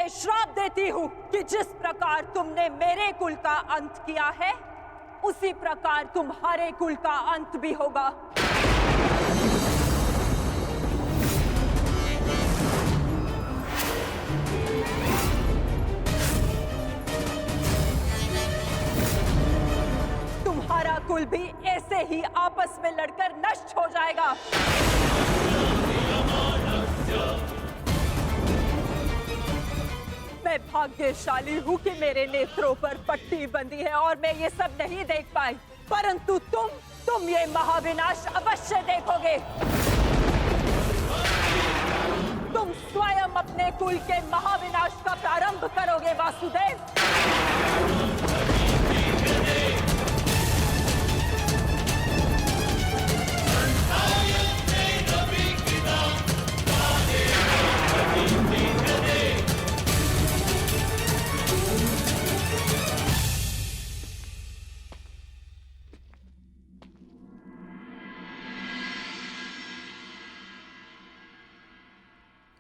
तुम्हें श्राप देती हूँ कि जिस प्रकार तुमने मेरे कुल का अंत किया है, उसी प्रकार तुम्हारे कुल का अंत भी होगा। तुम्हारा कुल भी ऐसे ही आपस में लड़कर नष्ट हो जाएगा। मैं भाग्यशाली हूँ कि मेरे नेत्रों पर पट्टी बंधी है और मैं ये सब नहीं देख पाई, परंतु तुम ये महाविनाश अवश्य देखोगे। तुम स्वयं अपने कुल के महाविनाश का प्रारंभ करोगे वासुदेव।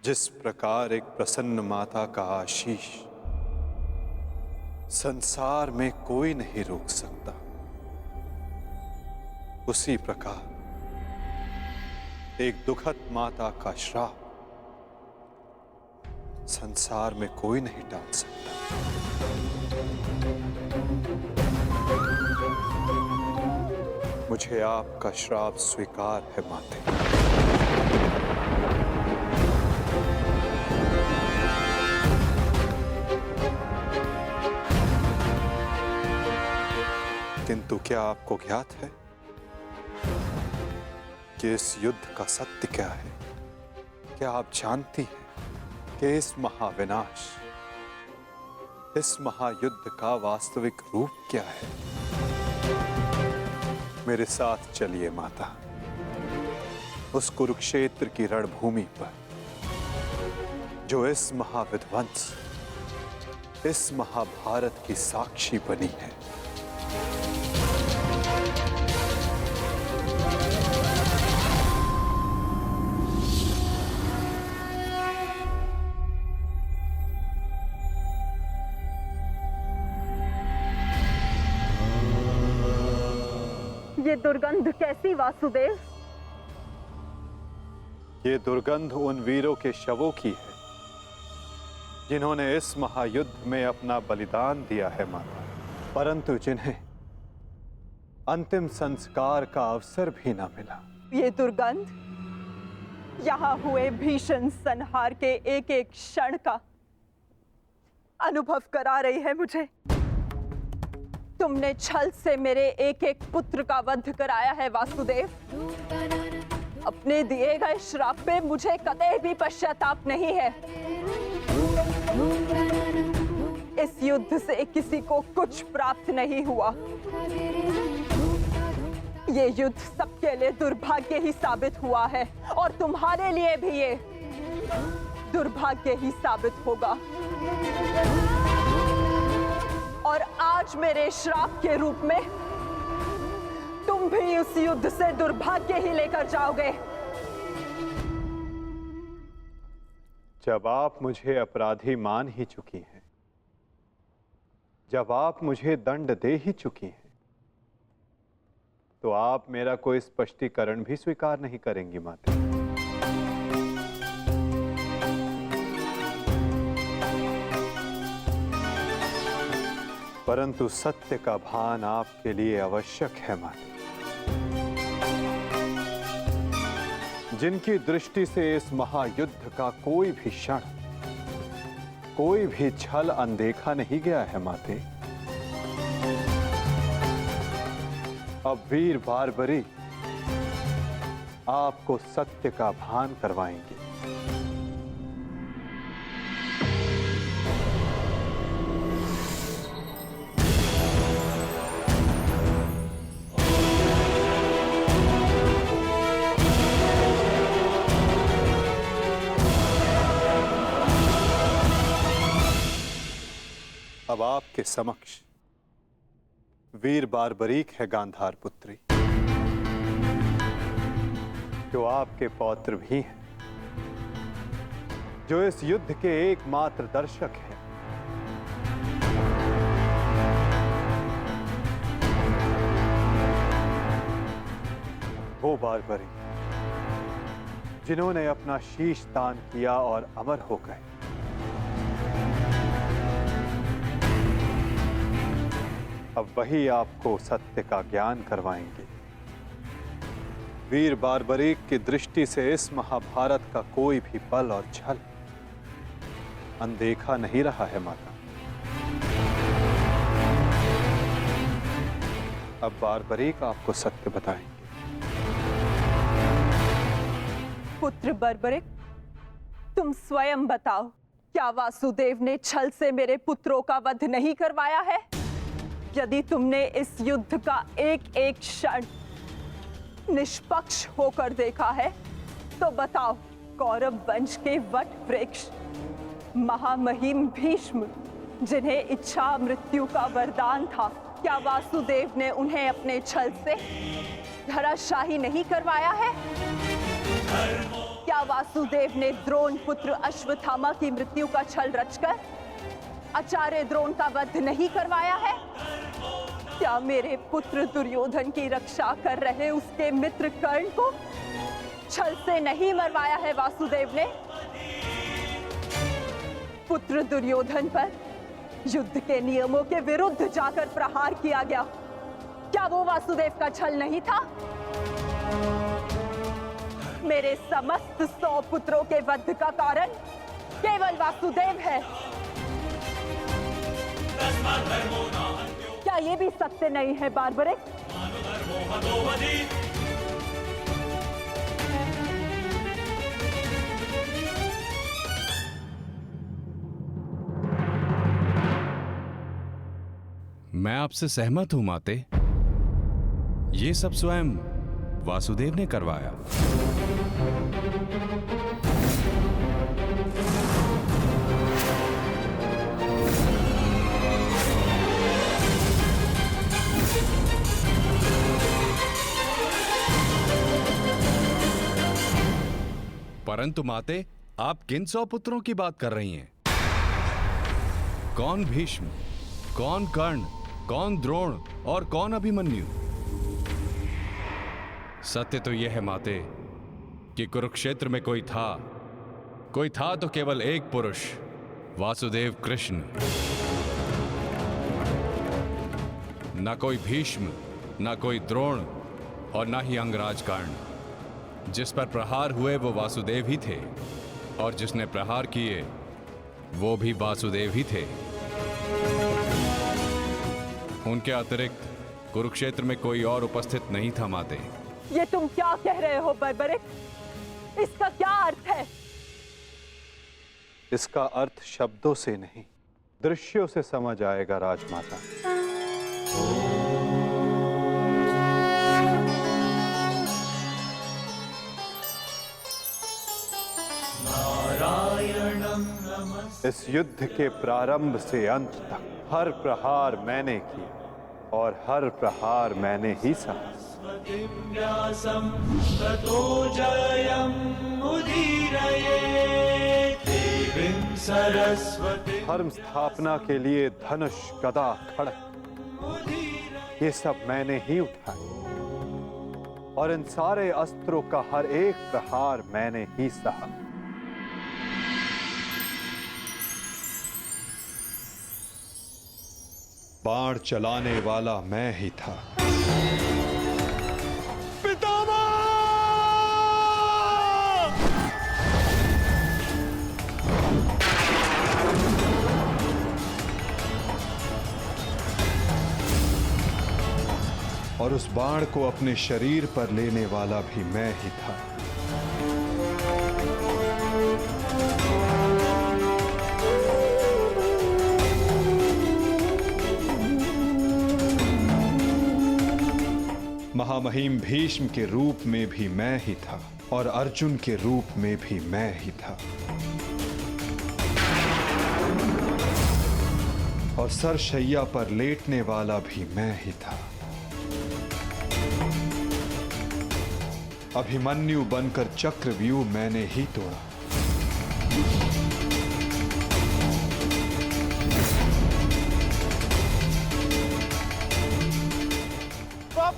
जिस प्रकार एक प्रसन्न माता का आशीष संसार में कोई नहीं रोक सकता, उसी प्रकार एक दुखद माता का श्राप संसार में कोई नहीं टाल सकता। मुझे आपका श्राप स्वीकार है माते। किंतु क्या आपको ज्ञात है कि इस युद्ध का सत्य क्या है? क्या आप जानती हैं कि इस महाविनाश, इस महायुद्ध का वास्तविक रूप क्या है? मेरे साथ चलिए माता, उस कुरुक्षेत्र की रणभूमि पर जो इस महाविध्वंस, इस महाभारत की साक्षी बनी है। ये दुर्गंध कैसी वासुदेव? ये दुर्गंध उन वीरों के शवों की है जिन्होंने इस महायुद्ध में अपना बलिदान दिया है माता, परंतु जिन्हें अंतिम संस्कार का अवसर भी ना मिला। ये दुर्गंध यहाँ हुए भीषण संहार के एक एक क्षण का अनुभव करा रही है मुझे। तुमने छल से मेरे एक एक पुत्र का वध कराया है वासुदेव। अपने दिए गए श्राप पे मुझे कतई भी पश्चाताप नहीं है। इस युद्ध से किसी को कुछ प्राप्त नहीं हुआ। ये युद्ध सबके लिए दुर्भाग्य ही साबित हुआ है और तुम्हारे लिए भी ये दुर्भाग्य ही साबित होगा। और आज मेरे श्राप के रूप में तुम भी उस युद्ध से दुर्भाग्य ही लेकर जाओगे। जब आप मुझे अपराधी मान ही चुकी हैं, जब आप मुझे दंड दे ही चुकी हैं, तो आप मेरा कोई स्पष्टीकरण भी स्वीकार नहीं करेंगी माता। परंतु सत्य का भान आपके लिए आवश्यक है माता। जिनकी दृष्टि से इस महायुद्ध का कोई भी क्षण, कोई भी छल अनदेखा नहीं गया है माते, अब वीर बारबरी आपको सत्य का भान करवाएंगे। अब आपके समक्ष वीर बारबरीक है गांधार पुत्री, जो आपके पौत्र भी हैं। जो इस युद्ध के एकमात्र दर्शक हैं। वो बारबरी जिन्होंने अपना शीश दान किया और अमर हो गए। अब वही आपको सत्य का ज्ञान करवाएंगे। वीर बारबरीक की दृष्टि से इस महाभारत का कोई भी बल और छल अनदेखा नहीं रहा है माता। अब बारबरीक आपको सत्य बताएंगे। पुत्र बर्बरिक, तुम स्वयं बताओ, क्या वासुदेव ने छल से मेरे पुत्रों का वध नहीं करवाया है? यदि तुमने इस युद्ध का एक एक क्षण निष्पक्ष होकर देखा है, तो बताओ, कौरव वंश के वट वृक्ष महामहिम भीष्म, जिन्हें इच्छा मृत्यु का वरदान था, क्या वासुदेव ने उन्हें अपने छल से धराशाही नहीं करवाया है? क्या वासुदेव ने द्रोण पुत्र अश्वत्थामा की मृत्यु का छल रचकर आचार्य द्रोण का वध नहीं करवाया है? क्या मेरे पुत्र दुर्योधन की रक्षा कर रहे उसके मित्र कर्ण को छल से नहीं मरवाया है वासुदेव ने? पुत्र दुर्योधन पर युद्ध के नियमों के विरुद्ध जाकर प्रहार किया गया, क्या वो वासुदेव का छल नहीं था? मेरे समस्त 100 पुत्रों के वध का कारण केवल वासुदेव है। क्या ये भी सत्य नहीं है बारबरिक? मैं आपसे सहमत हूं माते। ये सब स्वयं वासुदेव ने करवाया। परंतु माते, आप किन 100 पुत्रों की बात कर रही हैं? कौन भीष्म, कौन कर्ण, कौन द्रोण और कौन अभिमन्यु? सत्य तो यह है माते कि कुरुक्षेत्र में कोई था तो केवल एक पुरुष, वासुदेव कृष्ण। न कोई भीष्म, न कोई द्रोण और न ही अंगराज कर्ण। जिस पर प्रहार हुए वो वासुदेव ही थे, और जिसने प्रहार किए वो भी वासुदेव ही थे। उनके अतिरिक्त कुरुक्षेत्र में कोई और उपस्थित नहीं था माते। ये तुम क्या कह रहे हो बर्बरिक? इसका क्या अर्थ है? इसका अर्थ शब्दों से नहीं, दृश्यों से समझ आएगा राजमाता। इस युद्ध के प्रारंभ से अंत तक हर प्रहार मैंने किया और हर प्रहार मैंने ही सहा। धर्म स्थापना के लिए धनुष, गदा, खड्ग, ये सब मैंने ही उठाए और इन सारे अस्त्रों का हर एक प्रहार मैंने ही सहा। बाण चलाने वाला मैं ही था। पितामह! और उस बाण को अपने शरीर पर लेने वाला भी मैं ही था। महामहिम भीष्म के रूप में भी मैं ही था और अर्जुन के रूप में भी मैं ही था। और सरशैया पर लेटने वाला भी मैं ही था। अभिमन्यु बनकर चक्रव्यूह मैंने ही तोड़ा।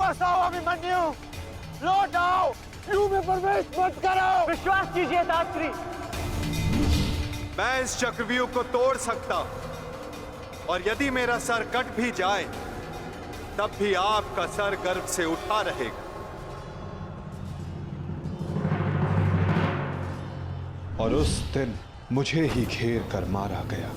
वापस आओ अभिमन्यु, लौट आओ, यू में प्रवेश मत करो। विश्वास कीजिए दात्री। मैं इस चक्रव्यूह को तोड़ सकता हूं, और यदि मेरा सर कट भी जाए तब भी आपका सर गर्भ से उठा रहेगा। और उस दिन मुझे ही घेर कर मारा गया।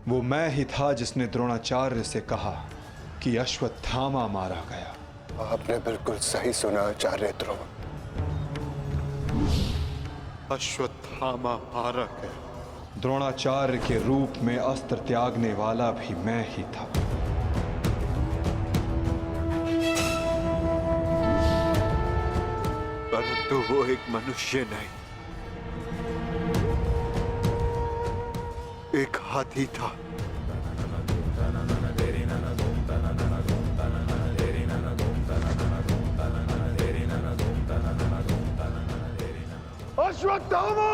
वो मैं ही था जिसने द्रोणाचार्य से कहा कि अश्वत्थामा मारा गया। आपने बिल्कुल सही सुना आचार्य द्रोण। अश्वत्थामा मारा गया। द्रोणाचार्य के रूप में अस्त्र त्यागने वाला भी मैं ही था। परंतु वो एक मनुष्य नहीं, एक हाथी था। अश्वत्थामा!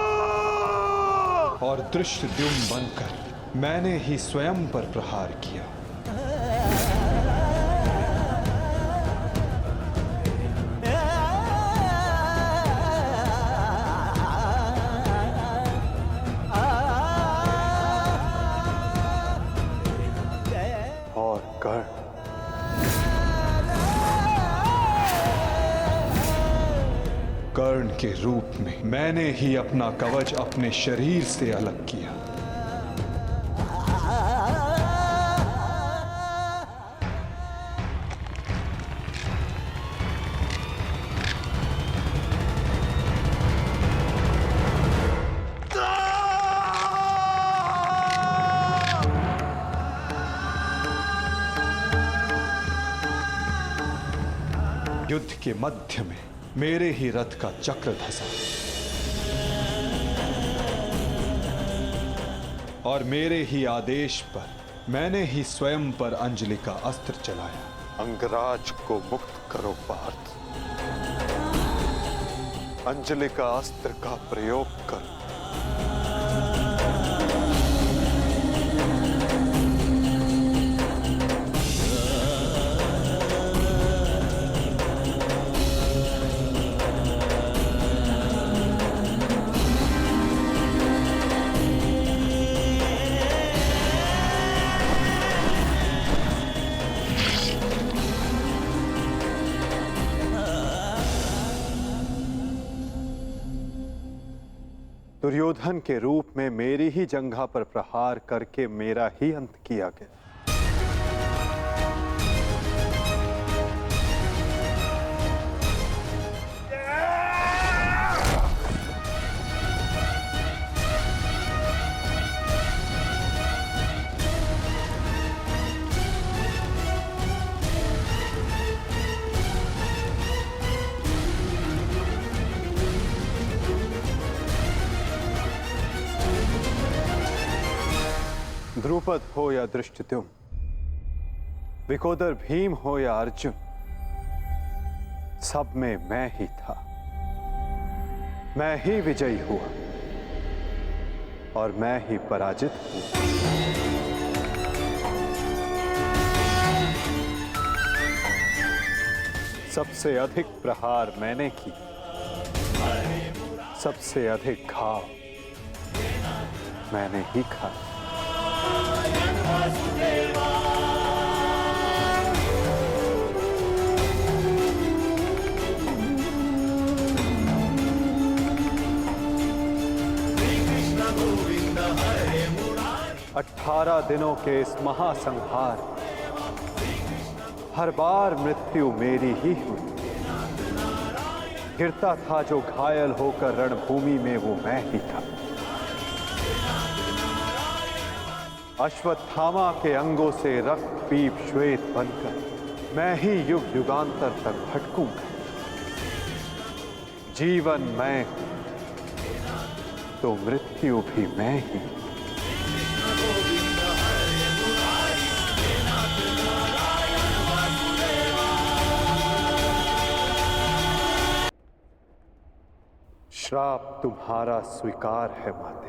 और दृष्टद्युम्न बनकर मैंने ही स्वयं पर प्रहार किया। और कर्ण के रूप में मैंने ही अपना कवच अपने शरीर से अलग किया। युद्ध के मध्य में मेरे ही रथ का चक्र धंसा और मेरे ही आदेश पर मैंने ही स्वयं पर अंजलि का अस्त्र चलाया। अंगराज को मुक्त करो पार्थ, अंजलि का अस्त्र का प्रयोग करो। दुर्योधन के रूप में मेरी ही जंघा पर प्रहार करके मेरा ही अंत किया गया। द्रुपद हो या धृष्टद्युम्न, विकोदर भीम हो या अर्जुन, सब में मैं ही था। मैं ही विजयी हुआ और मैं ही पराजित हुआ। सबसे अधिक प्रहार मैंने की, सबसे अधिक घाव मैंने ही खाया। अठारह दिनों के इस महासंहार हर बार मृत्यु मेरी ही हुई। गिरता था जो घायल होकर रणभूमि में वो मैं ही था। अश्वत्थामा के अंगों से रक्त पीप श्वेत बनकर मैं ही युग युगांतर तक भटकूंगा। जीवन मैं तो मृत्यु भी मैं ही। श्राप तुम्हारा स्वीकार है माते।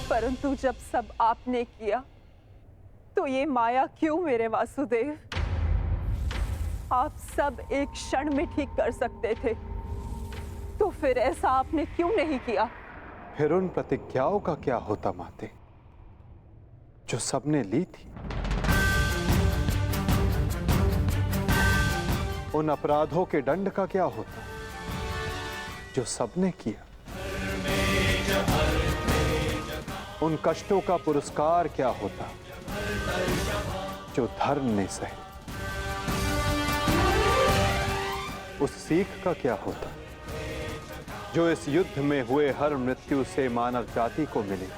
परंतु जब सब आपने किया तो ये माया क्यों मेरे वासुदेव? आप सब एक क्षण में ठीक कर सकते थे, तो फिर ऐसा आपने क्यों नहीं किया? फिर उन प्रतिज्ञाओं का क्या होता माते, जो सबने ली थी? उन अपराधों के दंड का क्या होता, जो सबने किया? उन कष्टों का पुरस्कार क्या होता, जो धर्म ने सहे? उस सीख का क्या होता, जो इस युद्ध में हुए हर मृत्यु से मानव जाति को मिले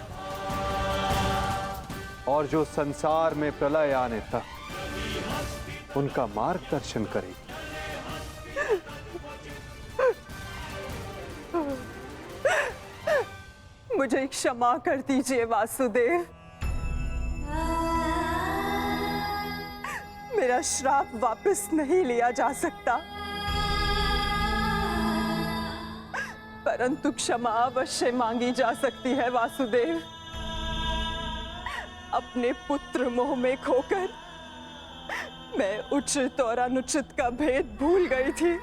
और जो संसार में प्रलय आने तक उनका मार्गदर्शन करेगी? मुझे क्षमा कर दीजिए वासुदेव। मेरा श्राप वापस नहीं लिया जा सकता, परंतु क्षमा अवश्य मांगी जा सकती है वासुदेव। अपने पुत्र मोह में खोकर मैं उचित और अनुचित का भेद भूल गई थी।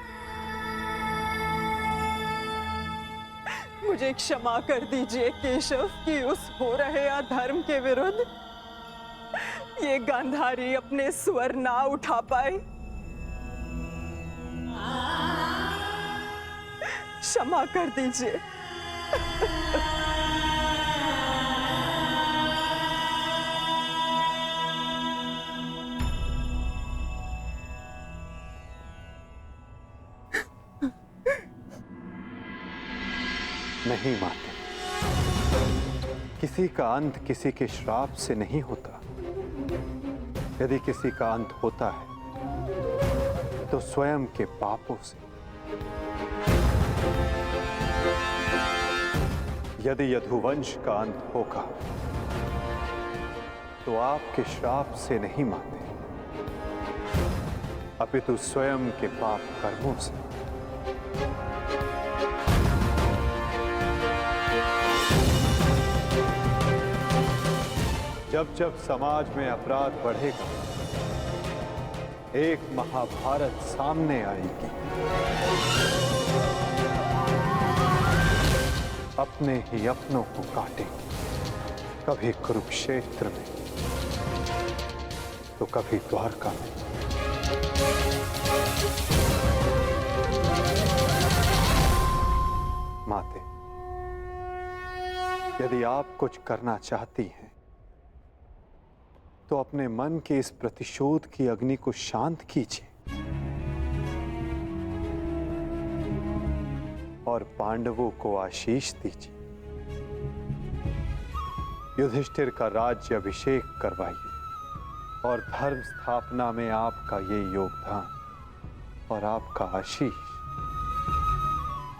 मुझे क्षमा कर दीजिए केशव कि उस हो रहे अधर्म के विरुद्ध ये गांधारी अपने स्वर ना उठा पाए। क्षमा कर दीजिए। नहीं माते, किसी का अंत किसी के श्राप से नहीं होता। यदि किसी का अंत होता है तो स्वयं के पापों से। यदि यदुवंश का अंत होगा तो आपके श्राप से नहीं माते, अपितु स्वयं के पाप कर्मों से। जब जब समाज में अपराध बढ़ेगा, एक महाभारत सामने आएगी। अपने ही अपनों को काटेंगे, कभी कुरुक्षेत्र में तो कभी द्वारका में। माते, यदि आप कुछ करना चाहती हैं तो अपने मन के इस प्रतिशोध की अग्नि को शांत कीजिए और पांडवों को आशीष दीजिए। युधिष्ठिर का राज्य अभिषेक करवाइए और धर्म स्थापना में आपका ये योगदान और आपका आशीष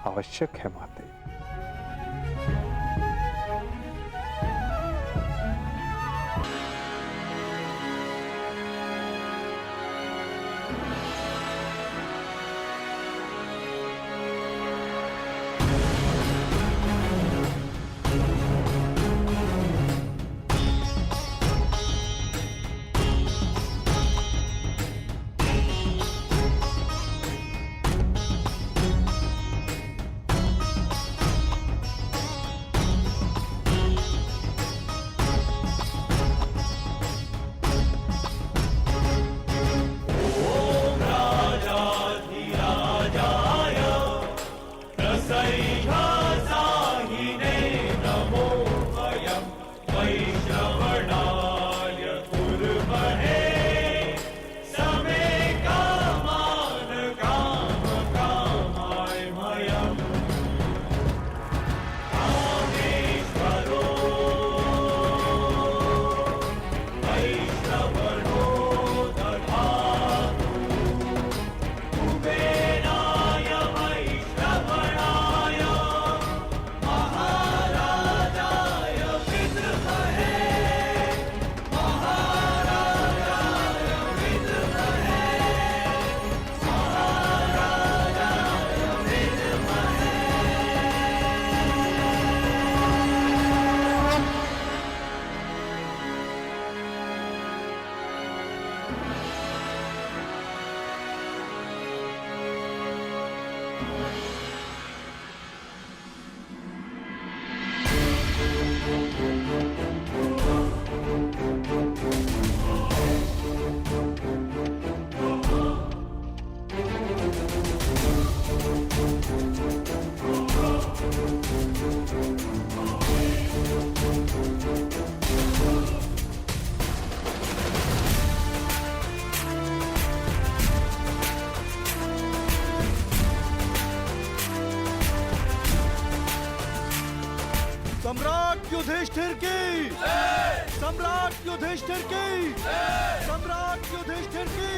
आवश्यक है माते। सम्राट युधिष्ठिर की, सम्राट युधिष्ठिर की, सम्राट युधिष्ठिर की।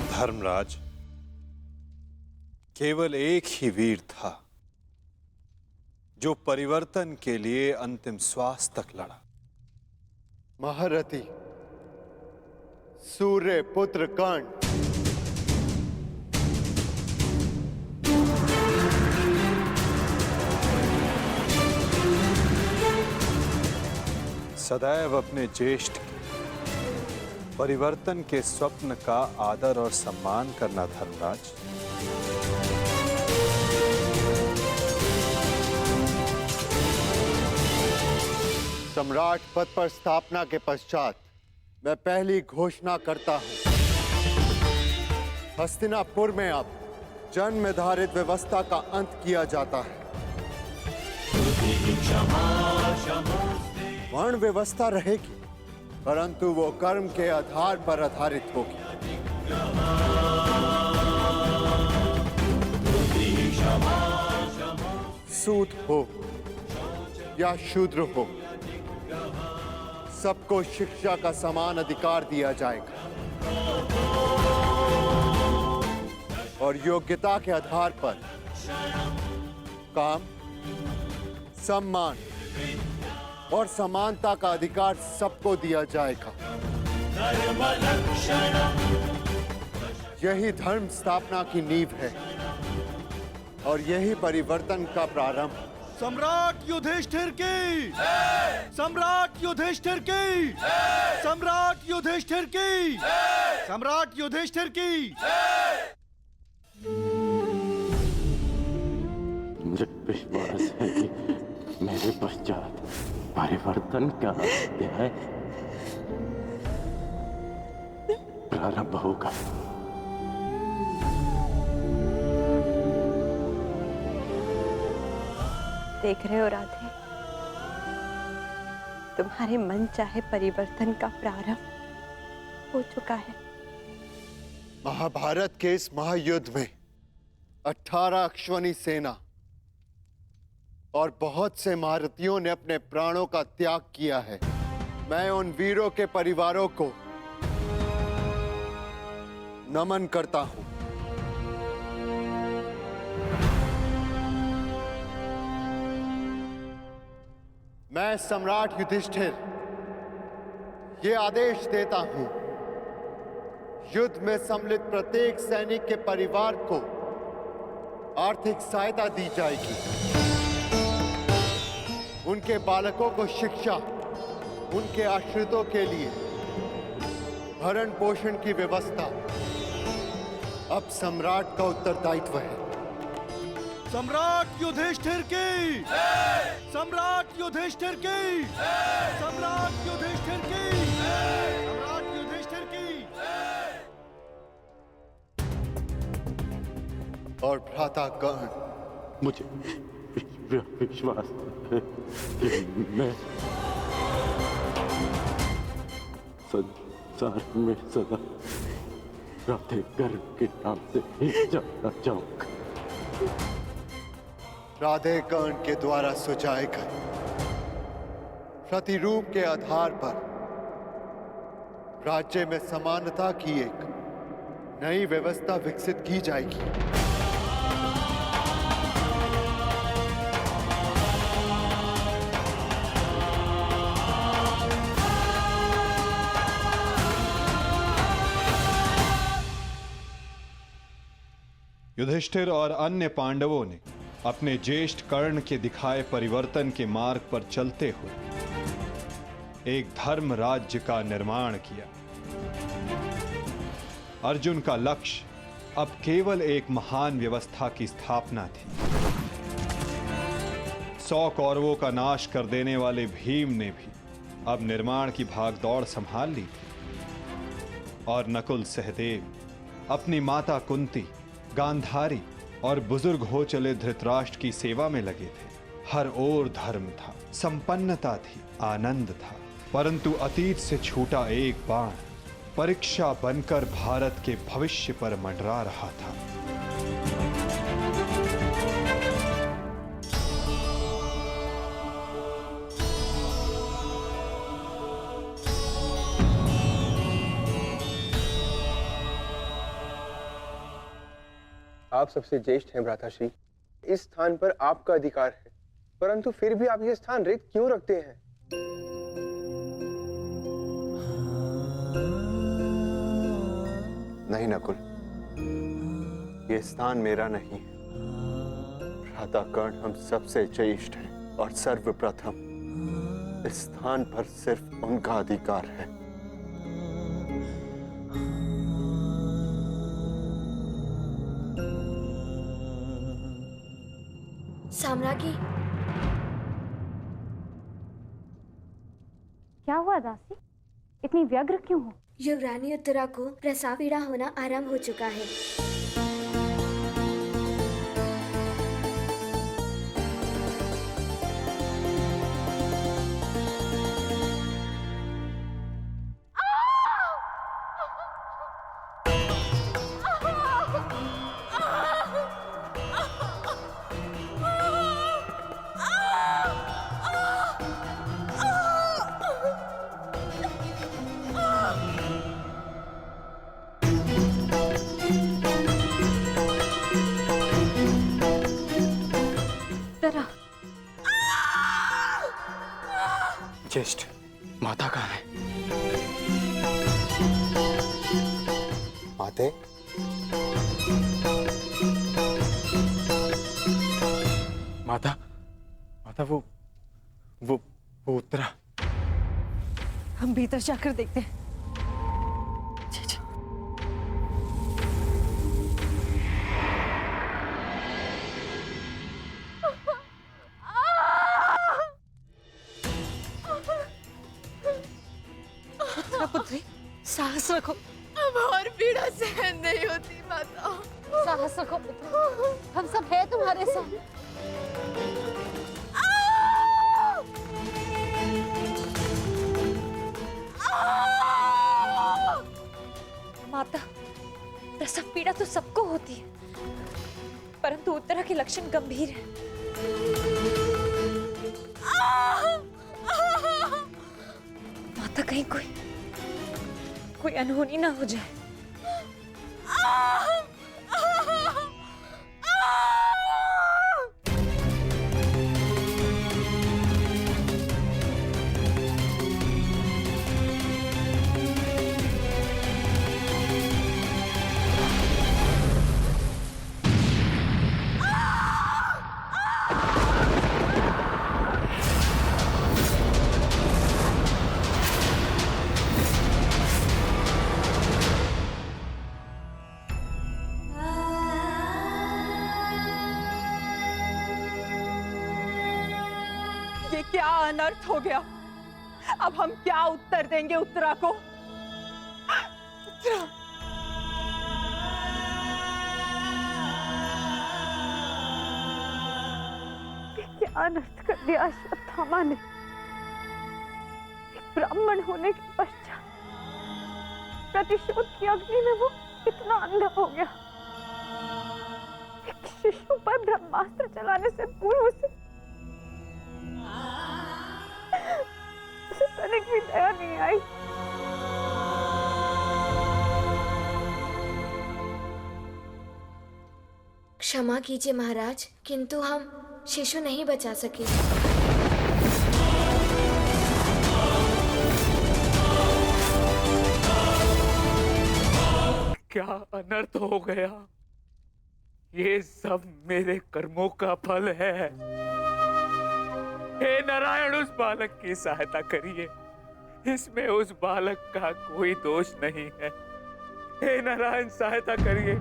धर्मराज, केवल एक ही वीर था जो परिवर्तन के लिए अंतिम श्वास तक लड़ा। महारथी सूर्य पुत्र कर्ण। सदैव अपने ज्येष्ठ के परिवर्तन के स्वप्न का आदर और सम्मान करना धर्मराज। सम्राट पद पर स्थापना के पश्चात मैं पहली घोषणा करता हूं, हस्तिनापुर में अब जन्म आधारित व्यवस्था का अंत किया जाता है। वर्ण व्यवस्था रहेगी, परंतु वो कर्म के आधार पर आधारित होगी। सूत हो या शूद्र हो, सबको शिक्षा का समान अधिकार दिया जाएगा और योग्यता के आधार पर काम, सम्मान और समानता का अधिकार सबको दिया जाएगा। यही धर्म स्थापना की नींव है और यही परिवर्तन का प्रारंभ। सम्राट युधिष्ठिर की, सम्राट युधिष्ठिर की, सम्राट युधिष्ठिर की, सम्राट युधिष्ठिर की। मुझे विश्वास है कि मेरे पश्चात परिवर्तन का अध्याय प्रारंभ होगा। देख रहे हो राधे, तुम्हारे मन चाहे परिवर्तन का प्रारंभ हो चुका है। महाभारत के इस महायुद्ध में 18 अश्वनी सेना और बहुत से महारथियों ने अपने प्राणों का त्याग किया है। मैं उन वीरों के परिवारों को नमन करता हूं। मैं सम्राट युधिष्ठिर ये आदेश देता हूं, युद्ध में सम्मिलित प्रत्येक सैनिक के परिवार को आर्थिक सहायता दी जाएगी। उनके बालकों को शिक्षा, उनके आश्रितों के लिए भरण पोषण की व्यवस्था अब सम्राट का उत्तरदायित्व है। सम्राट युधिष्ठिर की, सम्राट युधिष्ठिर की, सम्राट युधिष्ठिर की, सम्राट युधिष्ठिर की। और भ्राता कर्ण, मुझे विश्वास है कि मैं संसार में सदा राधे कर्ण के नाम से ही जाना चाहूंगा। राधे कर्ण के द्वारा सुझाए गए प्रतिरूप के आधार पर राज्य में समानता की एक नई व्यवस्था विकसित की जाएगी। युधिष्ठिर और अन्य पांडवों ने अपने ज्येष्ठ कर्ण के दिखाए परिवर्तन के मार्ग पर चलते हुए एक धर्म राज्य का निर्माण किया। अर्जुन का लक्ष्य अब केवल एक महान व्यवस्था की स्थापना थी। 100 कौरवों का नाश कर देने वाले भीम ने भी अब निर्माण की भागदौड़ संभाल ली थी और नकुल सहदेव अपनी माता कुंती, गांधारी और बुजुर्ग हो चले धृतराष्ट्र की सेवा में लगे थे। हर ओर धर्म था, संपन्नता थी, आनंद था, परंतु अतीत से छूटा एक बाण परीक्षा बनकर भारत के भविष्य पर मंडरा रहा था। आप सबसे ज्येष्ठ हैं भ्राताश्री। इस स्थान पर आपका अधिकार है, परंतु फिर भी आप ये स्थान रिक्त क्यों रखते हैं? नहीं नकुल, ये स्थान मेरा नहीं है। भ्राता कर्ण हम सबसे ज्येष्ठ हैं और सर्वप्रथम इस स्थान पर सिर्फ उनका अधिकार है। साम्राज्ञी, क्या हुआ दासी? इतनी व्यग्र क्यों हो? युवरानी उत्तरा को प्रसव पीड़ा होना आरंभ हो चुका है। ज्येष्ठ, माता कहाँ है? माते, माता, माता वो उत्तरा। हम भीतर जाकर देखते हैं। पुत्री, साहस रखो। अब और पीड़ा सहन नहीं होती माता। साहस रखो पुत्री, हम सब हैं तुम्हारे साथ। माता, प्रसव पीड़ा तो सबको होती है, परंतु उत्तरा के लक्षण गंभीर हैं। माता, कहीं कोई अनहोनी ना हो जाए। ये क्या अनर्थ हो गया? अब हम क्या उत्तर देंगे उत्तरा को? उत्तरा, क्या अनर्थ कर दिया अश्वत्थामा ने। एक ब्राह्मण होने के पश्चात प्रतिशोध की अग्नि में वो इतना अंधा हो गया। एक शिशु पर ब्रह्मास्त्र चलाने से पूर्व उसे तनिक भी दया नहीं आई। क्षमा कीजिए महाराज, किंतु हम शिशु नहीं बचा सके। क्या अनर्थ हो गया? ये सब मेरे कर्मों का फल है। हे नारायण, उस बालक की सहायता करिए। इसमें उस बालक का कोई दोष नहीं है। हे नारायण, सहायता करिए।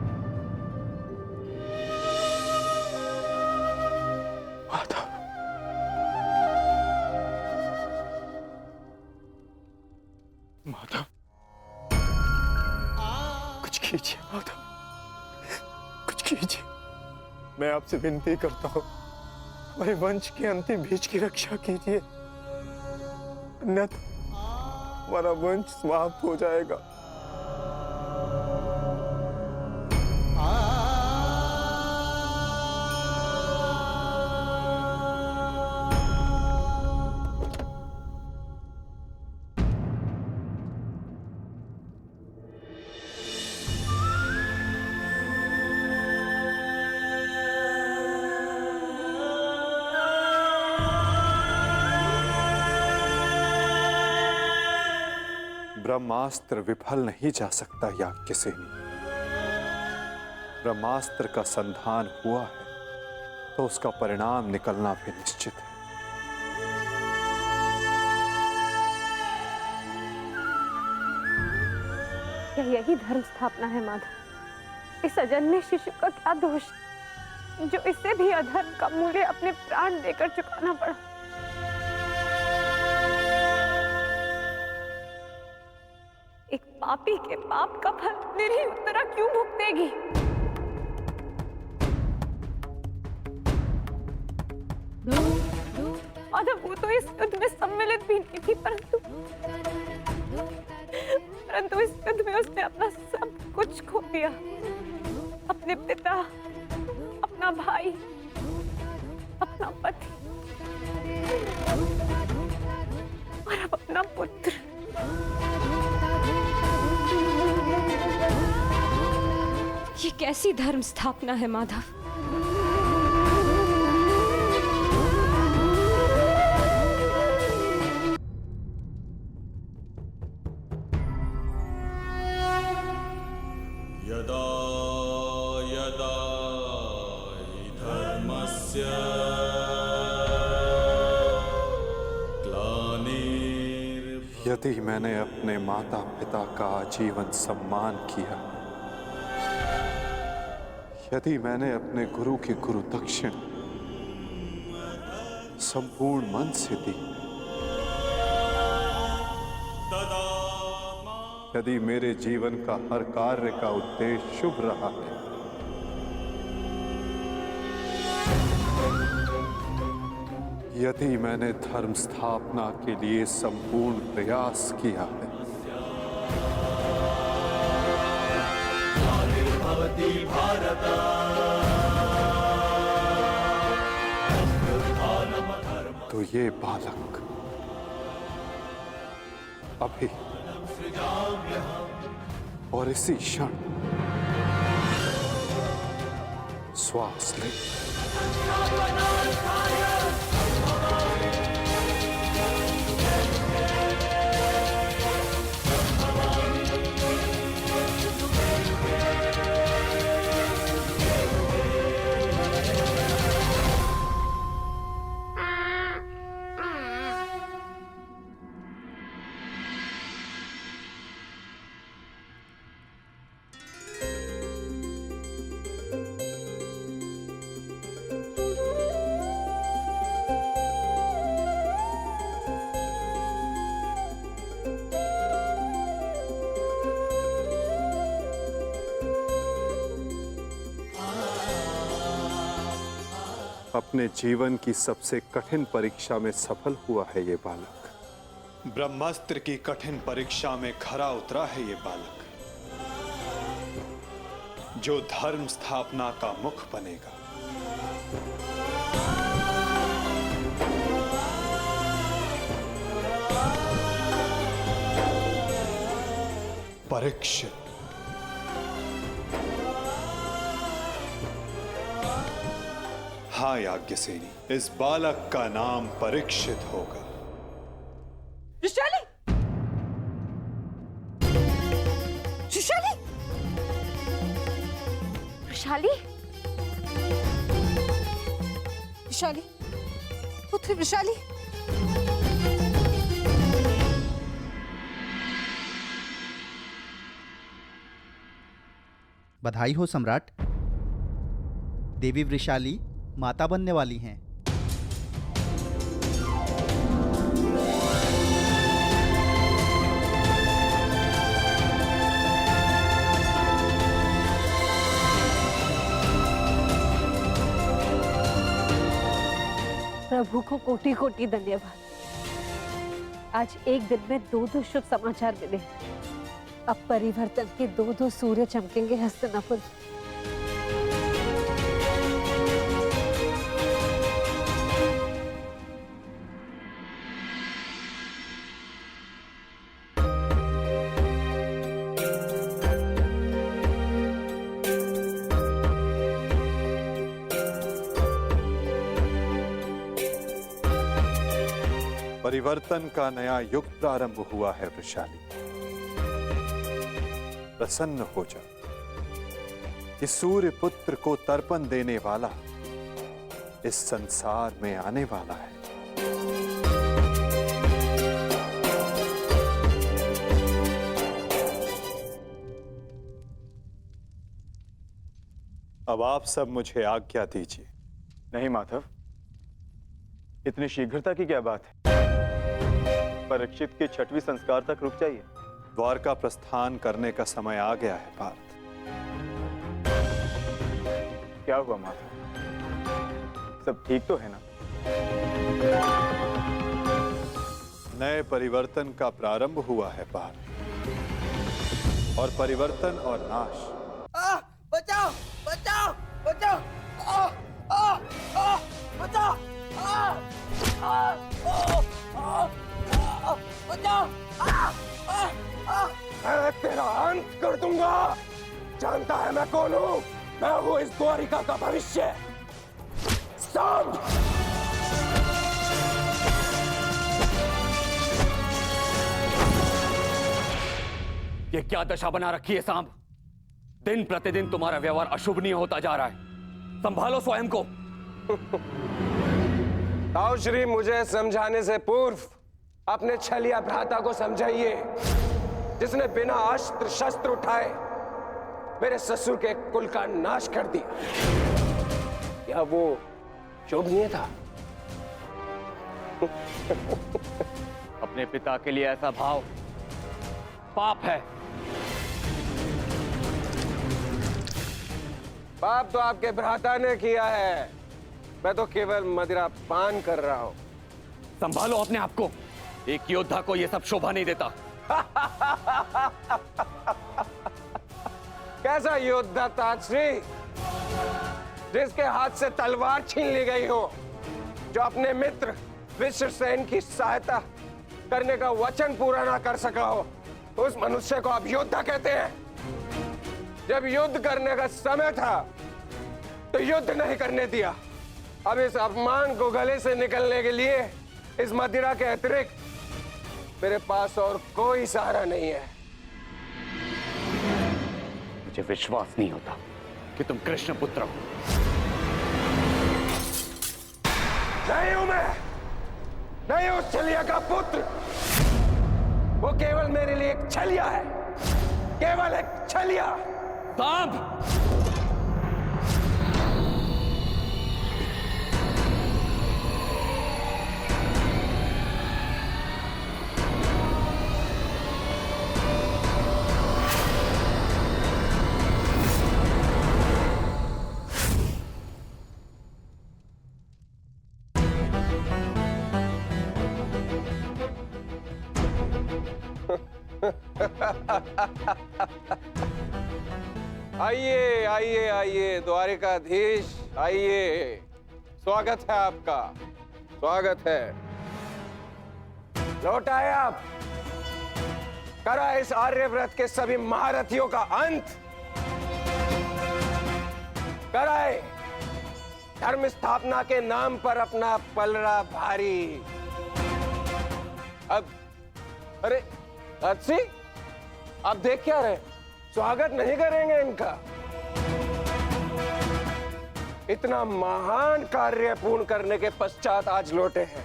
माता, माता, कुछ कीजिए माता, कुछ कीजिए। मैं आपसे विनती करता हूँ, हमारे वंश के अंतिम बीज की रक्षा कीजिए, अन्यथा हमारा वंश समाप्त हो जाएगा। ब्रह्मास्त्र विफल नहीं जा सकता याज्ञसेनी। ब्रह्मास्त्र का संधान हुआ है तो उसका परिणाम निकलना भी निश्चित है। क्या यही धर्म स्थापना है माधव? इस अजन्मे शिशु का क्या दोष जो इससे भी अधर्म का मूल्य अपने प्राण देकर चुकाना पड़ा? एक पापी के पाप का फल निरीह उत्तरा क्यों भुगतेगी? माधव, वो तो इस युद्ध में सम्मिलित भी नहीं थी, परंतु इस युद्ध में उसने अपना सब कुछ खो दिया। अपने पिता, अपना भाई, अपना पति और अब अपना पुत्र। ये कैसी धर्म स्थापना है माधव? यदा यदा हि धर्मस्य ग्लानिर्भवति। यदि मैंने अपने माता पिता का आजीवन सम्मान किया, यदि मैंने अपने गुरु की गुरु दक्षिण संपूर्ण मन से दी, यदि मेरे जीवन का हर कार्य का उद्देश्य शुभ रहा है, यदि मैंने धर्म स्थापना के लिए संपूर्ण प्रयास किया है, तो ये बालक अभी और इसी क्षण श्वास ले। अपने जीवन की सबसे कठिन परीक्षा में सफल हुआ है ये बालक। ब्रह्मास्त्र की कठिन परीक्षा में खरा उतरा है ये बालक, जो धर्म स्थापना का मुख बनेगा। परीक्षित। हाँ याज्ञसेनी, इस बालक का नाम परीक्षित होगा। विशाली! विशाली! विशाली? विशाली, पुत्र विशाली! बधाई हो सम्राट। देवी वृषाली माता बनने वाली हैं। प्रभु को कोटि कोटि धन्यवाद। आज एक दिन में दो शुभ समाचार मिले। अब परिवर्तन के दो सूर्य चमकेंगे हस्तिनापुर। परिवर्तन का नया युग प्रारंभ हुआ है वृषाली। प्रसन्न हो जा कि सूर्य पुत्र को तर्पण देने वाला इस संसार में आने वाला है। अब आप सब मुझे आज्ञा दीजिए। नहीं माधव, इतनी शीघ्रता की क्या बात है? परीक्षित के 6वें संस्कार तक रुक जाइए। द्वारका प्रस्थान करने का समय आ गया है पार्थ। क्या हुआ माधव? सब ठीक तो है ना? नए परिवर्तन का प्रारंभ हुआ है पार्थ, और परिवर्तन और नाश बचाओ बचाओ बचाओ बचाओ बचाओ। मैं तेरा अंत कर दूंगा। जानता है मैं कौन हूँ? मैं हूँ इस द्वारिका का भविष्य। सांब! ये क्या दशा बना रखी है सांब? दिन प्रतिदिन तुम्हारा व्यवहार अशुभनीय होता जा रहा है। संभालो स्वयं को। आओ श्री, मुझे समझाने से पूर्व अपने छलिया भ्राता को समझाइए, जिसने बिना अस्त्र शस्त्र उठाए मेरे ससुर के कुल का नाश कर दिया। क्या वो शोभनीय था? अपने पिता के लिए ऐसा भाव पाप है। पाप तो आपके भ्राता ने किया है, मैं तो केवल मदिरा पान कर रहा हूं। संभालो अपने आप को। एक योद्धा को यह सब शोभा नहीं देता। कैसा योद्धा ताजश्री, जिसके हाथ से तलवार छीन ली गई हो, जो अपने मित्र विश्वसेन की सहायता करने का वचन पूरा ना कर सका हो, उस मनुष्य को आप योद्धा कहते हैं? जब युद्ध करने का समय था तो युद्ध नहीं करने दिया। अब इस अपमान को गले से निकलने के लिए इस मदिरा के अतिरिक्त मेरे पास और कोई सहारा नहीं है। मुझे विश्वास नहीं होता कि तुम कृष्ण पुत्र हो। नहीं हूं मैं, नहीं उस छलिया का पुत्र। वो केवल मेरे लिए एक छलिया है, केवल एक छलिया। सांब! आइए आइए आइए द्वारिकाधीश, आइए। स्वागत है आपका, स्वागत है। लौट आए आप। करा इस आर्यव्रत के सभी महारथियों का अंत। कराए धर्म स्थापना के नाम पर अपना पलड़ा भारी। अब अरे अच्छी, आप देख क्या रहे? स्वागत नहीं करेंगे इनका? इतना महान कार्य पूर्ण करने के पश्चात आज लौटे हैं।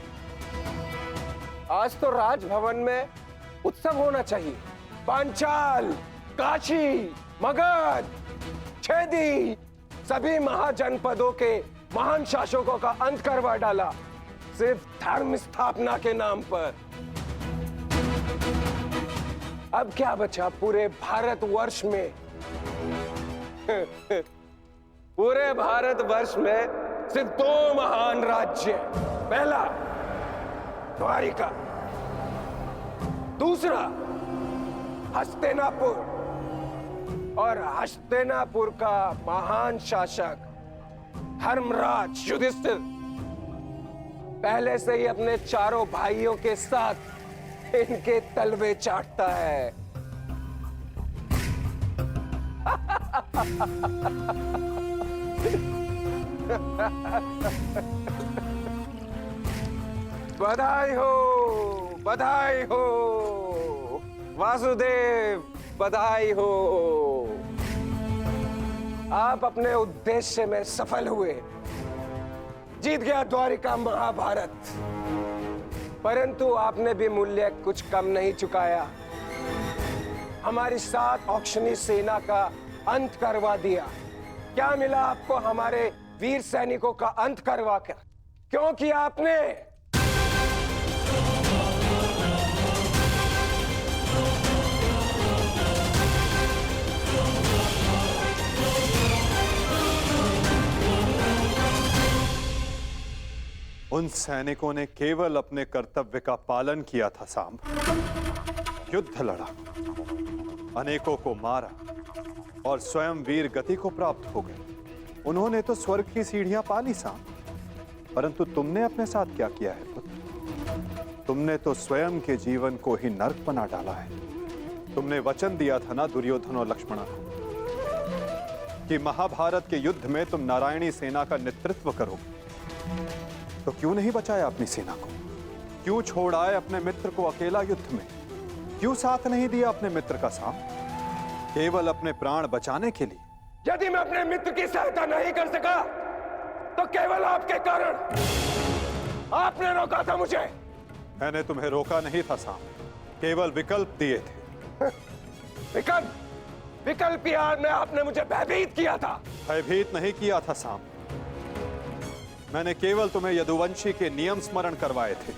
आज तो राजभवन में उत्सव होना चाहिए। पांचाल, काशी, मगध, छेदी, सभी महाजनपदों के महान शासकों का अंत करवा डाला, सिर्फ धर्म स्थापना के नाम पर। अब क्या बचा पूरे भारतवर्ष में? पूरे भारतवर्ष में सिर्फ दो महान राज्य। पहला द्वारिका, दूसरा हस्तिनापुर। और हस्तिनापुर का महान शासक धर्मराज युधिष्ठिर पहले से ही अपने चारों भाइयों के साथ इनके तलवे चाटता है। बधाई हो, बधाई हो। वासुदेव, बधाई हो। आप अपने उद्देश्य में सफल हुए, जीत गया द्वारिका महाभारत। परंतु आपने भी मूल्य कुछ कम नहीं चुकाया। हमारी 7 औक्षणी सेना का अंत करवा दिया। क्या मिला आपको हमारे वीर सैनिकों का अंत करवा कर? क्योंकि आपने उन सैनिकों ने केवल अपने कर्तव्य का पालन किया था सांब। युद्ध लड़ा, अनेकों को मारा और स्वयं वीर गति को प्राप्त हो गए। उन्होंने तो स्वर्ग की सीढ़ियां पाली सांब। परंतु तुमने अपने साथ क्या किया है पुत्र? तुमने तो स्वयं के जीवन को ही नर्क बना डाला है। तुमने वचन दिया था ना दुर्योधन और लक्ष्मण को कि महाभारत के युद्ध में तुम नारायणी सेना का नेतृत्व करोगे। तो क्यों नहीं बचाया अपनी सेना को? क्यों छोड़ आए अपने मित्र को अकेला युद्ध में? क्यों साथ नहीं दिया अपने मित्र का साथ? केवल अपने प्राण बचाने के लिए? यदि मैं अपने मित्र की सहायता नहीं कर सका तो केवल आपके कारण। आपने रोका था मुझे। मैंने तुम्हें रोका नहीं था साम, केवल विकल्प दिए थे। विकल्प यार में आपने मुझे भयभीत किया था। भयभीत नहीं किया था साम, मैंने केवल तुम्हें यदुवंशी के नियम स्मरण करवाए थे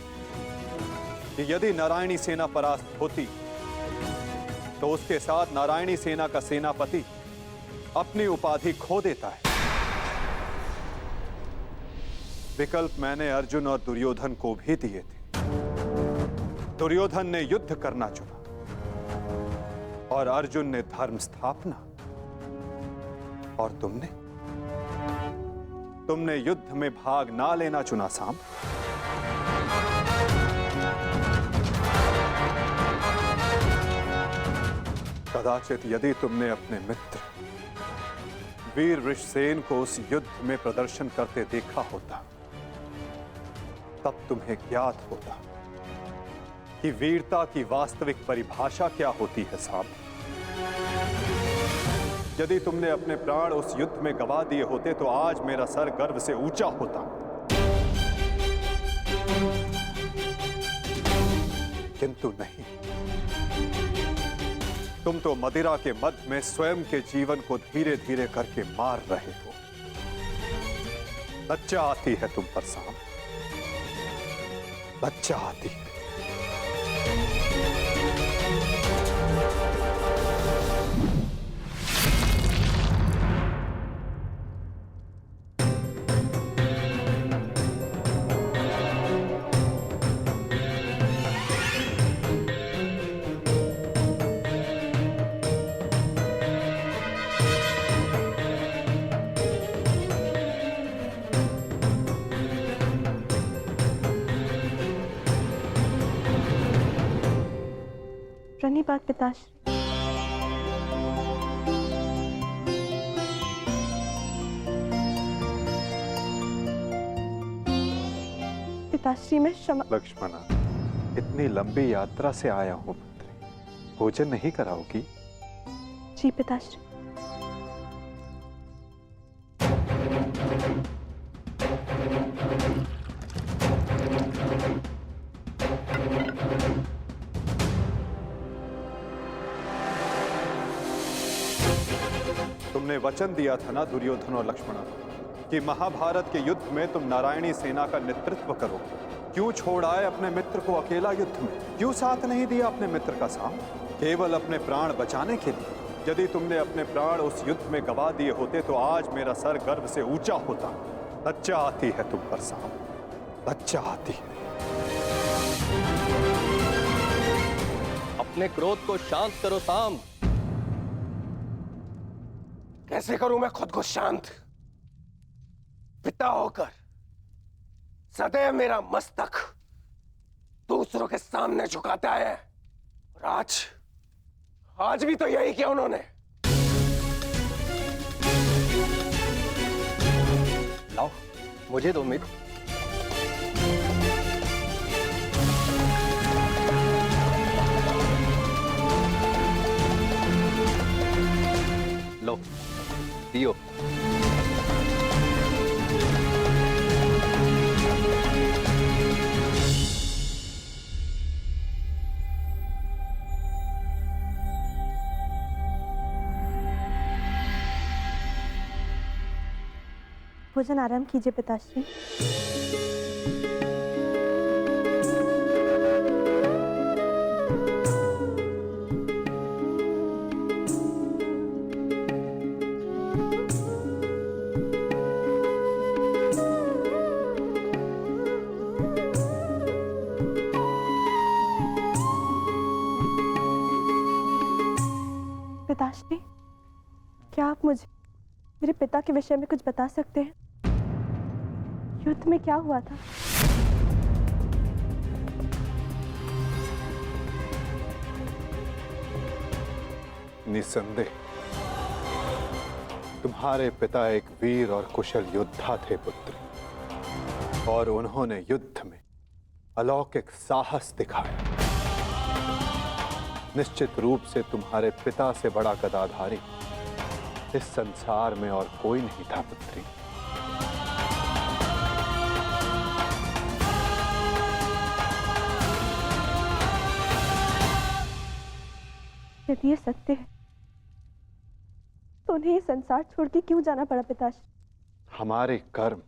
कि यदि नारायणी सेना परास्त होती तो उसके साथ नारायणी सेना का सेनापति अपनी उपाधि खो देता है। विकल्प मैंने अर्जुन और दुर्योधन को भी दिए थे। दुर्योधन ने युद्ध करना चुना और अर्जुन ने धर्म स्थापना। और तुमने युद्ध में भाग ना लेना चुना सांब। कदाचित यदि तुमने अपने मित्र वीर वृषसेन को उस युद्ध में प्रदर्शन करते देखा होता तब तुम्हें ज्ञात होता कि वीरता की वास्तविक परिभाषा क्या होती है साहब। यदि तुमने अपने प्राण उस युद्ध में गवा दिए होते तो आज मेरा सर गर्व से ऊंचा होता। किंतु नहीं, तुम तो मदिरा के मद में स्वयं के जीवन को धीरे धीरे करके मार रहे हो। लज्जा आती है तुम पर साम, लज्जा आती है। प्रणिपात पिताश्री। पिताश्री मैं क्षमा। लक्ष्मणा, इतनी लंबी यात्रा से आया हूं पुत्री, भोजन नहीं कराओगी? जी पिताश्री। तुमने वचन दिया था ना दुर्योधन और लक्ष्मण कि महाभारत के युद्ध में तुम नारायणी सेना का नेतृत्व करोगे। क्यों छोड़ आए अपने मित्र को अकेला युद्ध में? क्यों साथ नहीं दिया अपने मित्र का साथ? केवल अपने प्राण बचाने के लिए? यदि तुमने अपने प्राण उस युद्ध में गवा दिए होते तो आज मेरा सर गर्व से ऊंचा होता। लज्जा आती है तुम पर साम, लज्जा आती है। अपने क्रोध को शांत करो साम। कैसे करूं मैं खुद को शांत? पिता होकर सदैव मेरा मस्तक दूसरों के सामने झुकाता है और आज भी तो यही किया उन्होंने। लाओ मुझे दो मित्र। पियो। भोजन आराम कीजिए पिताश्री। पिताश्री, क्या आप मुझे मेरे पिता के विषय में कुछ बता सकते हैं? युद्ध में क्या हुआ था? निसंदेह तुम्हारे पिता एक वीर और कुशल योद्धा थे पुत्री, और उन्होंने युद्ध में अलौकिक साहस दिखाया। निश्चित रूप से तुम्हारे पिता से बड़ा गदाधारी इस संसार में और कोई नहीं था पुत्री। यदि ये सत्य है तो उन्हें ये संसार छोड़ के क्यों जाना पड़ा पिताश्री? हमारे कर्म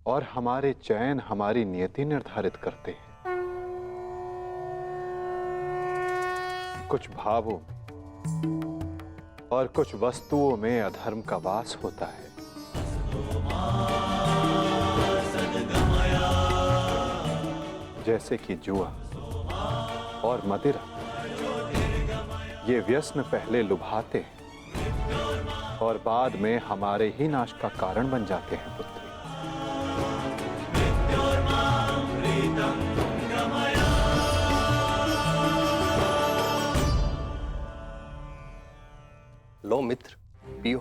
और हमारे चयन हमारी नियति निर्धारित करते हैं। कुछ भावों में और कुछ वस्तुओं में अधर्म का वास होता है। जैसे कि जुआ और मदिरा, ये व्यसन पहले लुभाते हैं और बाद में हमारे ही नाश का कारण बन जाते हैं पुत्री। लो मित्र, पियो।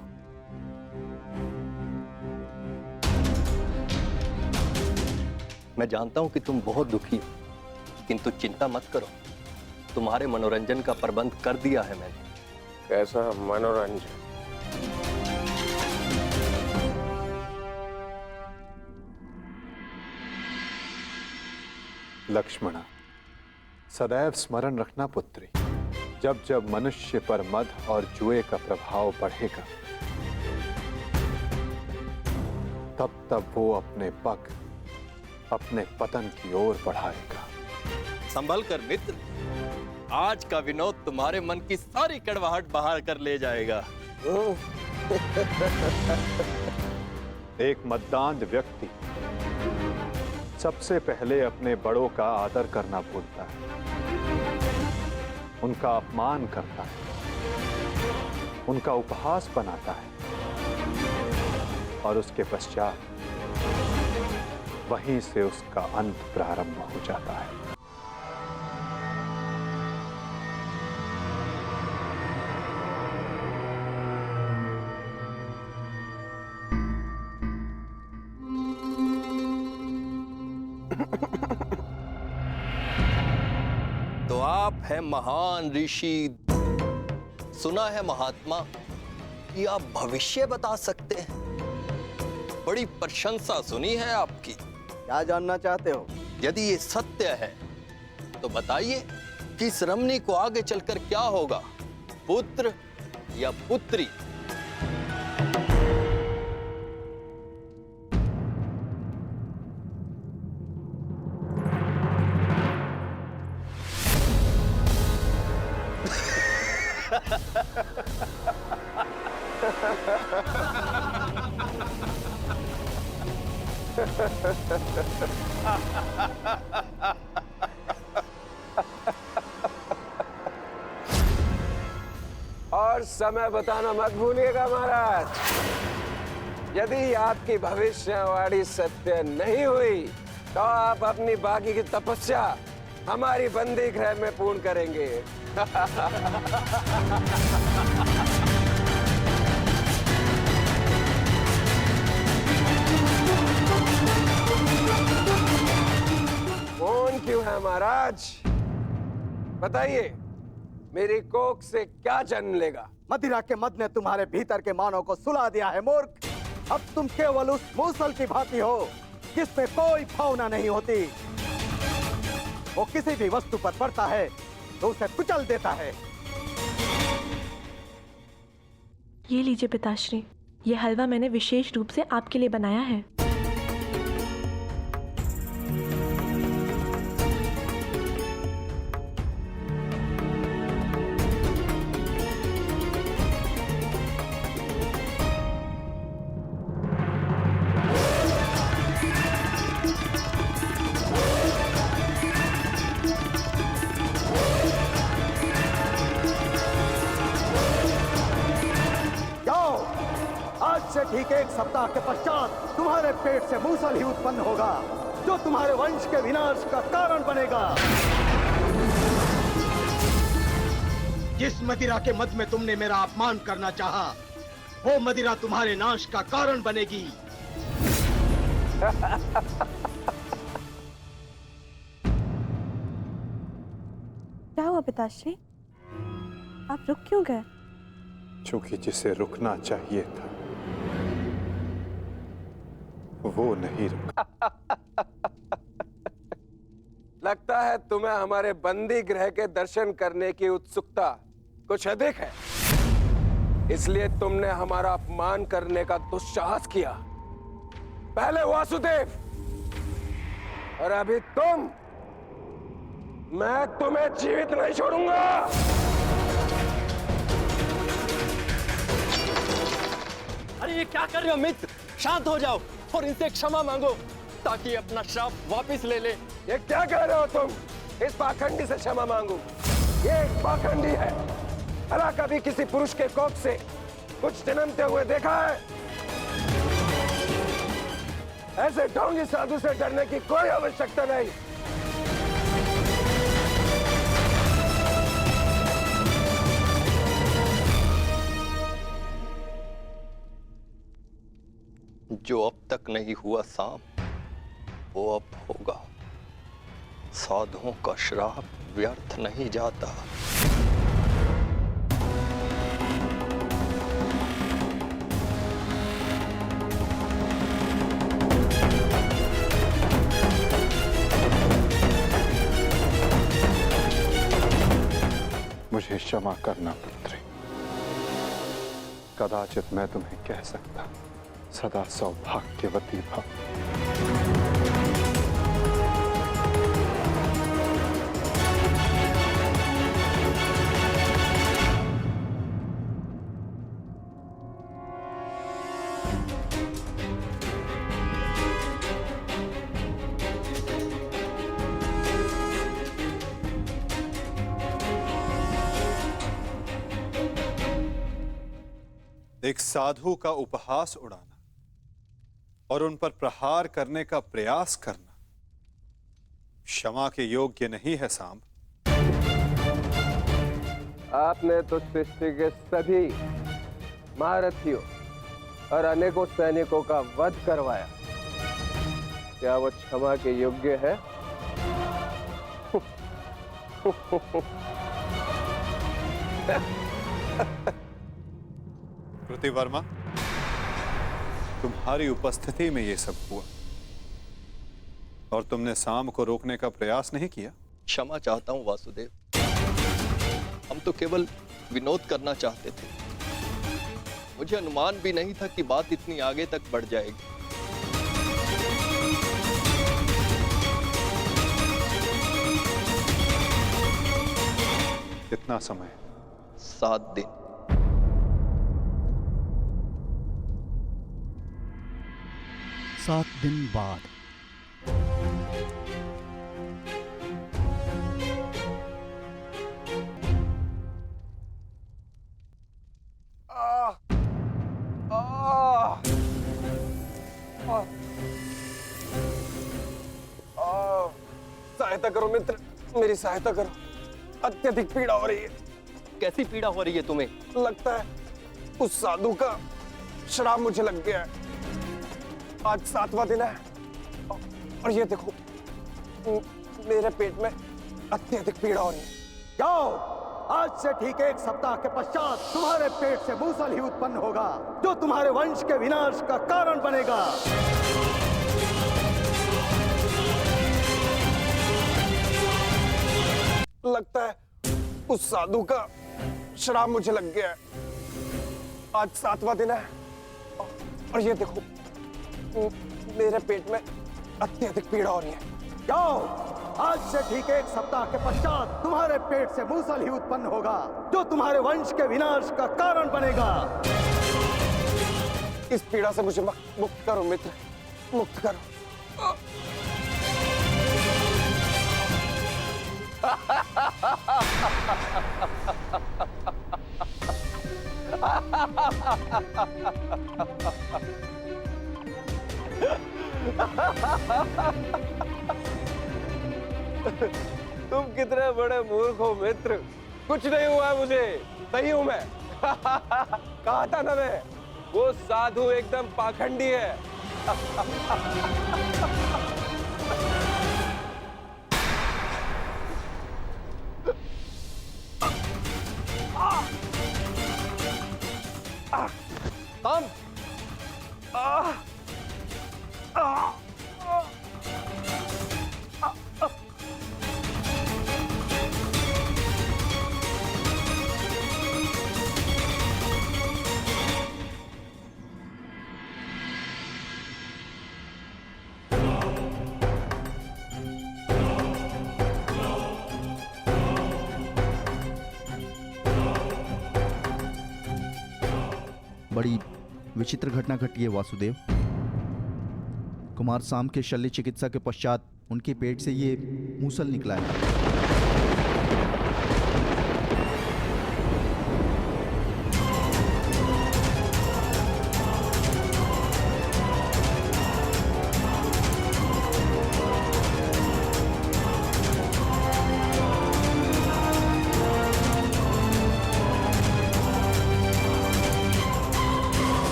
मैं जानता हूं कि तुम बहुत दुखी हो, किंतु चिंता मत करो, तुम्हारे मनोरंजन का प्रबंध कर दिया है मैंने। कैसा मनोरंजन? लक्ष्मणा, सदैव स्मरण रखना पुत्री, जब जब मनुष्य पर मद और जुए का प्रभाव बढ़ेगा, तब तब वो अपने पग अपने पतन की ओर बढ़ाएगा। संभल कर मित्र, आज का विनोद तुम्हारे मन की सारी कड़वाहट बाहर कर ले जाएगा। एक मद्दांध व्यक्ति सबसे पहले अपने बड़ों का आदर करना भूलता है, उनका अपमान करता है, उनका उपहास बनाता है, और उसके पश्चात वहीं से उसका अंत प्रारंभ हो जाता है। तो आप हैं महान ऋषि, सुना है महात्मा कि आप भविष्य बता सकते हैं। बड़ी प्रशंसा सुनी है आपकी। क्या जानना चाहते हो? यदि ये सत्य है तो बताइए कि इस रमणी को आगे चलकर क्या होगा, पुत्र या पुत्री? और समय बताना मत भूलिएगा महाराज। यदि आपकी भविष्यवाणी सत्य नहीं हुई तो आप अपनी बाकी की तपस्या हमारी बंदी गृह में पूर्ण करेंगे। कौन क्यों है महाराज? बताइए, मेरी कोख से क्या जन्म लेगा? मदिरा के मद ने तुम्हारे भीतर के मानव को सुला दिया है मूर्ख। अब तुम केवल उस मूसल की भांति हो जिसमें कोई भावना नहीं होती। वो किसी भी वस्तु पर पड़ता है तो उसे कुचल देता है। ये लीजिए पिताश्री, ये हलवा मैंने विशेष रूप से आपके लिए बनाया है। ठीक 1 सप्ताह के पश्चात तुम्हारे पेट से मूसल ही उत्पन्न होगा जो तुम्हारे वंश के विनाश का कारण बनेगा। जिस मदिरा के मद में तुमने मेरा अपमान करना चाहा, वो मदिरा तुम्हारे नाश का कारण बनेगी। क्या हुआ पिताश्री, आप रुक क्यों गए? क्योंकि जिसे रुकना चाहिए था वो नहीं रुका। लगता है तुम्हें हमारे बंदी गृह के दर्शन करने की उत्सुकता कुछ अधिक है, इसलिए तुमने हमारा अपमान करने का दुस्साहस किया। पहले वासुदेव और अभी तुम। मैं तुम्हें जीवित नहीं छोड़ूंगा। अरे ये क्या कर रहे हो मित्र? शांत हो जाओ और इनसे क्षमा मांगो ताकि अपना श्राप वापस ले ले। ये क्या कह रहे हो तुम? इस पाखंडी से क्षमा मांगू? ये एक पाखंडी है। भला कभी किसी पुरुष के कोख से कुछ जन्मते हुए देखा है? ऐसे ढोंगी साधु से डरने की कोई आवश्यकता नहीं। जो अब तक नहीं हुआ सांप, वो अब होगा। साधुओं का श्राप व्यर्थ नहीं जाता। मुझे क्षमा करना पुत्री। कदाचित मैं तुम्हें कह सकता सदा सौभाग्यवती भव। एक साधु का उपहास उड़ाना और उन पर प्रहार करने का प्रयास करना क्षमा के योग्य नहीं है सांब। आपने तो सृष्टि के सभी महारथियों और अनेकों सैनिकों का वध करवाया। क्या वो क्षमा के योग्य है? कृतिवर्मा, तुम्हारी उपस्थिति में ये सब हुआ और तुमने सांब को रोकने का प्रयास नहीं किया। क्षमा चाहता हूं वासुदेव, हम तो केवल विनोद करना चाहते थे। मुझे अनुमान भी नहीं था कि बात इतनी आगे तक बढ़ जाएगी। कितना समय? 7 दिन। सात दिन बाद सहायता करो मित्र, मेरी सहायता करो। अत्यधिक पीड़ा हो रही है। कैसी पीड़ा हो रही है तुम्हें? लगता है उस साधु का श्राप मुझे लग गया है। आज 7वां दिन है और ये देखो मेरे पेट में अत्यधिक पीड़ा हो रही है। जाओ आज से ठीक 1 सप्ताह के पश्चात तुम्हारे पेट से मूसल ही उत्पन्न होगा, जो तुम्हारे वंश के विनाश का कारण बनेगा। लगता है उस साधु का श्राप मुझे लग गया है। आज 7वां दिन है और ये देखो मेरे पेट में अत्यधिक पीड़ा हो रही है। जाओ, आज से ठीक 1 सप्ताह के पश्चात तुम्हारे पेट से मूसल ही उत्पन्न होगा, जो तुम्हारे वंश के विनाश का कारण बनेगा। इस पीड़ा से मुझे मुक्त करो मित्र, मुक्त करो। तुम कितने बड़े मूर्ख हो मित्र, कुछ नहीं हुआ है मुझे, सही हूं मैं। कहा था ना मैं, वो साधु एकदम पाखंडी है। बड़ी विचित्र घटना घटी है वासुदेव। कुमार साम के शल्य चिकित्सा के पश्चात उनके पेट से ये मूसल निकला है।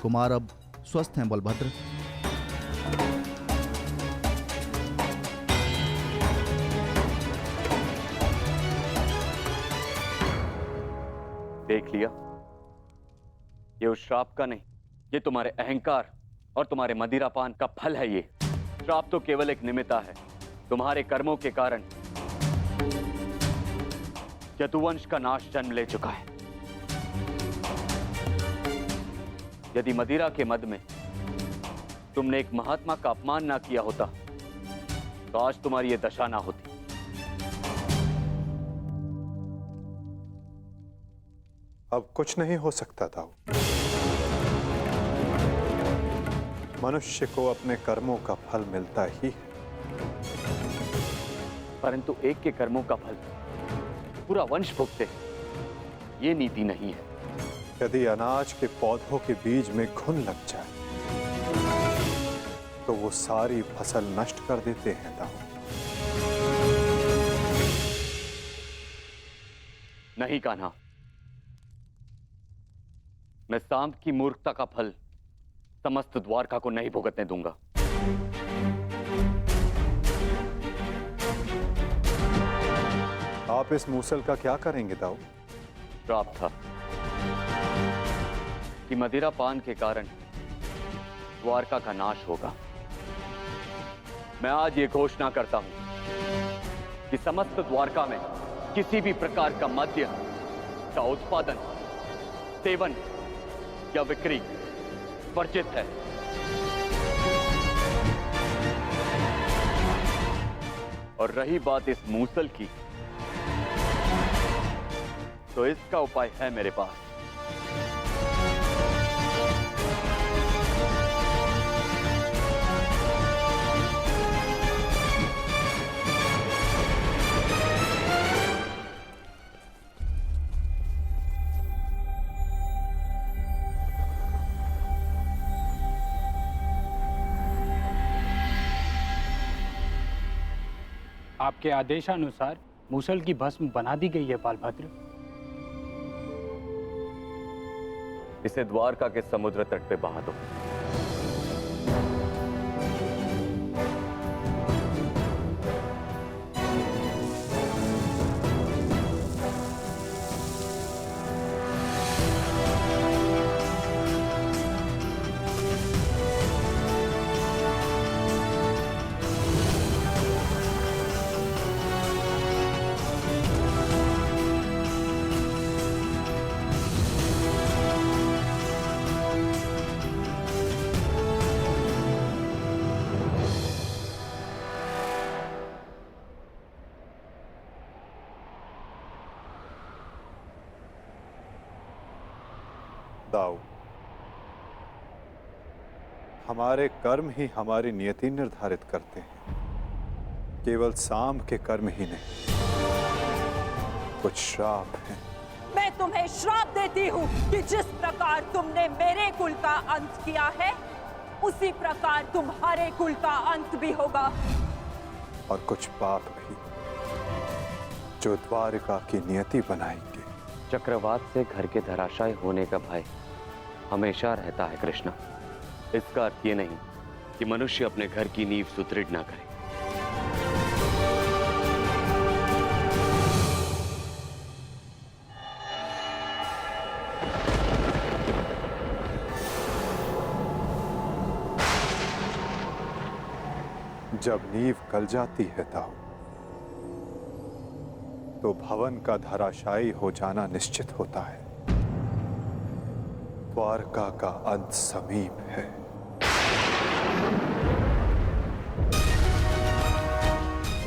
कुमार अब स्वस्थ हैं बलभद्र। देख लिया, ये उस श्राप का नहीं, ये तुम्हारे अहंकार और तुम्हारे मदिरापान का फल है। ये श्राप तो केवल एक निमित्ता है। तुम्हारे कर्मों के कारण यदुवंश का नाश जन्म ले चुका है। यदि मदिरा के मद में तुमने एक महात्मा का अपमान ना किया होता तो आज तुम्हारी ये दशा ना होती। अब कुछ नहीं हो सकता था। मनुष्य को अपने कर्मों का फल मिलता ही है, परंतु एक के कर्मों का फल पूरा वंश भुगते, ये नीति नहीं है। यदि अनाज के पौधों के बीज में घुन लग जाए तो वो सारी फसल नष्ट कर देते हैं दाऊ। नहीं कान्हा, मैं सांब की मूर्खता का फल समस्त द्वारका को नहीं भुगतने दूंगा। आप इस मूसल का क्या करेंगे दाऊ? श्राप था कि मदिरा पान के कारण द्वारका का नाश होगा। मैं आज ये घोषणा करता हूं कि समस्त द्वारका में किसी भी प्रकार का मद्य का उत्पादन, सेवन या बिक्री वर्जित है। और रही बात इस मूसल की, तो इसका उपाय है मेरे पास। आपके आदेशानुसार मूसल की भस्म बना दी गई है बालभद्र। इसे द्वारका के समुद्र तट पे बहा दो। दाऊ, हमारे कर्म ही हमारी नियति निर्धारित करते हैं, केवल सांब के कर्म ही नहीं। कुछ श्राप हैं। मैं तुम्हें श्राप देती हूँ कि जिस प्रकार तुमने मेरे कुल का अंत किया है, उसी प्रकार तुम्हारे कुल का अंत भी होगा। और कुछ पाप भी जो द्वारिका की नियति बनाएंगे। चक्रवात से घर के धराशायी होने का भय हमेशा रहता है कृष्णा। इसका अर्थ ये नहीं कि मनुष्य अपने घर की नींव सुदृढ़ ना करे। जब नींव गल जाती है दाऊ, तो भवन का धराशायी हो जाना निश्चित होता है। द्वारका का अंत समीप है।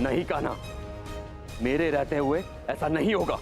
नहीं कान्हा, मेरे रहते हुए ऐसा नहीं होगा।